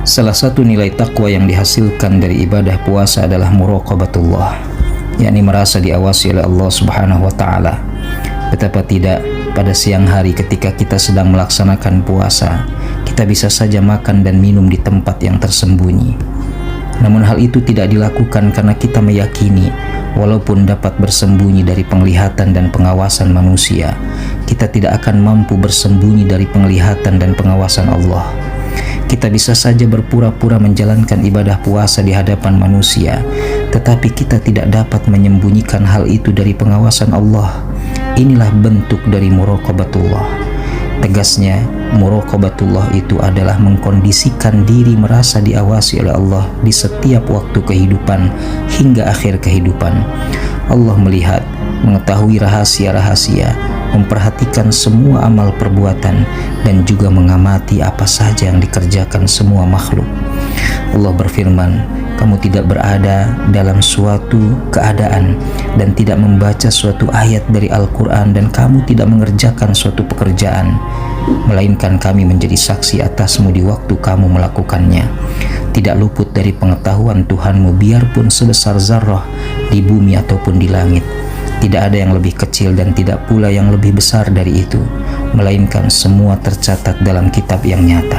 Salah satu nilai takwa yang dihasilkan dari ibadah puasa adalah muraqabatullah, yakni merasa diawasi oleh Allah Subhanahu wa taala. Betapa tidak, pada siang hari ketika kita sedang melaksanakan puasa, kita bisa saja makan dan minum di tempat yang tersembunyi. Namun hal itu tidak dilakukan karena kita meyakini walaupun dapat bersembunyi dari penglihatan dan pengawasan manusia, kita tidak akan mampu bersembunyi dari penglihatan dan pengawasan Allah. Kita bisa saja berpura-pura menjalankan ibadah puasa di hadapan manusia, tetapi kita tidak dapat menyembunyikan hal itu dari pengawasan Allah. Inilah bentuk dari muraqabatullah. Tegasnya, muraqabatullah itu adalah mengkondisikan diri merasa diawasi oleh Allah di setiap waktu kehidupan hingga akhir kehidupan. Allah melihat, mengetahui rahasia-rahasia, memperhatikan semua amal perbuatan, dan juga mengamati apa saja yang dikerjakan semua makhluk. Allah berfirman, kamu tidak berada dalam suatu keadaan dan tidak membaca suatu ayat dari Al-Quran, dan kamu tidak mengerjakan suatu pekerjaan, melainkan kami menjadi saksi atasmu di waktu kamu melakukannya. Tidak luput dari pengetahuan Tuhanmu biarpun sebesar zarrah di bumi ataupun di langit. Tidak ada yang lebih kecil dan tidak pula yang lebih besar dari itu, melainkan semua tercatat dalam kitab yang nyata.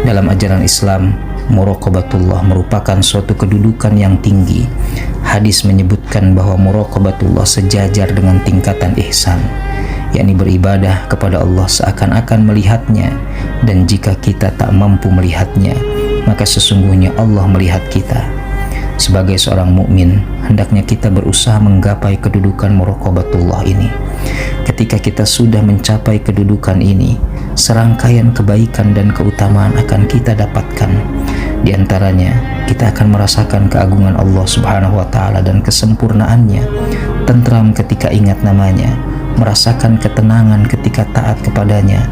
Dalam ajaran Islam, muraqabatullah merupakan suatu kedudukan yang tinggi. Hadis menyebutkan bahwa muraqabatullah sejajar dengan tingkatan ihsan, yakni beribadah kepada Allah seakan-akan melihatnya, dan jika kita tak mampu melihatnya, maka sesungguhnya Allah melihat kita. Sebagai seorang mukmin, hendaknya kita berusaha menggapai kedudukan muraqabatullah ini. Ketika kita sudah mencapai kedudukan ini, serangkaian kebaikan dan keutamaan akan kita dapatkan. Di antaranya, kita akan merasakan keagungan Allah Subhanahu wa taala dan kesempurnaannya, tentram ketika ingat namanya, merasakan ketenangan ketika taat kepadanya,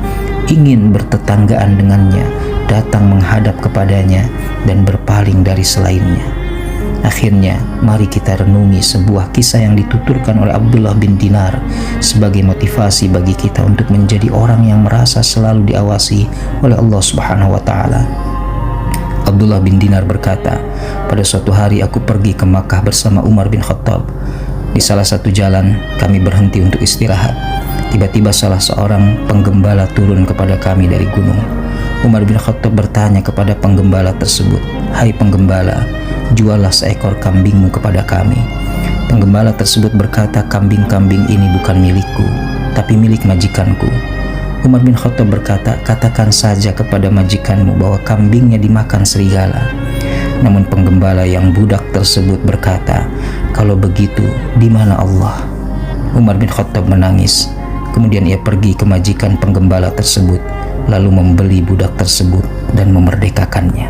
ingin bertetanggaan dengannya, datang menghadap kepadanya, dan berpaling dari selainnya. Akhirnya, mari kita renungi sebuah kisah yang dituturkan oleh Abdullah bin Dinar sebagai motivasi bagi kita untuk menjadi orang yang merasa selalu diawasi oleh Allah Subhanahu wa taala. Abdullah bin Dinar berkata, pada suatu hari aku pergi ke Makkah bersama Umar bin Khattab. Di salah satu jalan, kami berhenti untuk istirahat. Tiba-tiba salah seorang penggembala turun kepada kami dari gunung. Umar bin Khattab bertanya kepada penggembala tersebut, "Hai penggembala, jualah seekor kambingmu kepada kami." Penggembala tersebut berkata, "Kambing-kambing ini bukan milikku, tapi milik majikanku." Umar bin Khattab berkata, "Katakan saja kepada majikanmu bahwa kambingnya dimakan serigala." Namun penggembala yang budak tersebut berkata, "Kalau begitu, di mana Allah?" Umar bin Khattab menangis. Kemudian ia pergi ke majikan penggembala tersebut, lalu membeli budak tersebut dan memerdekakannya.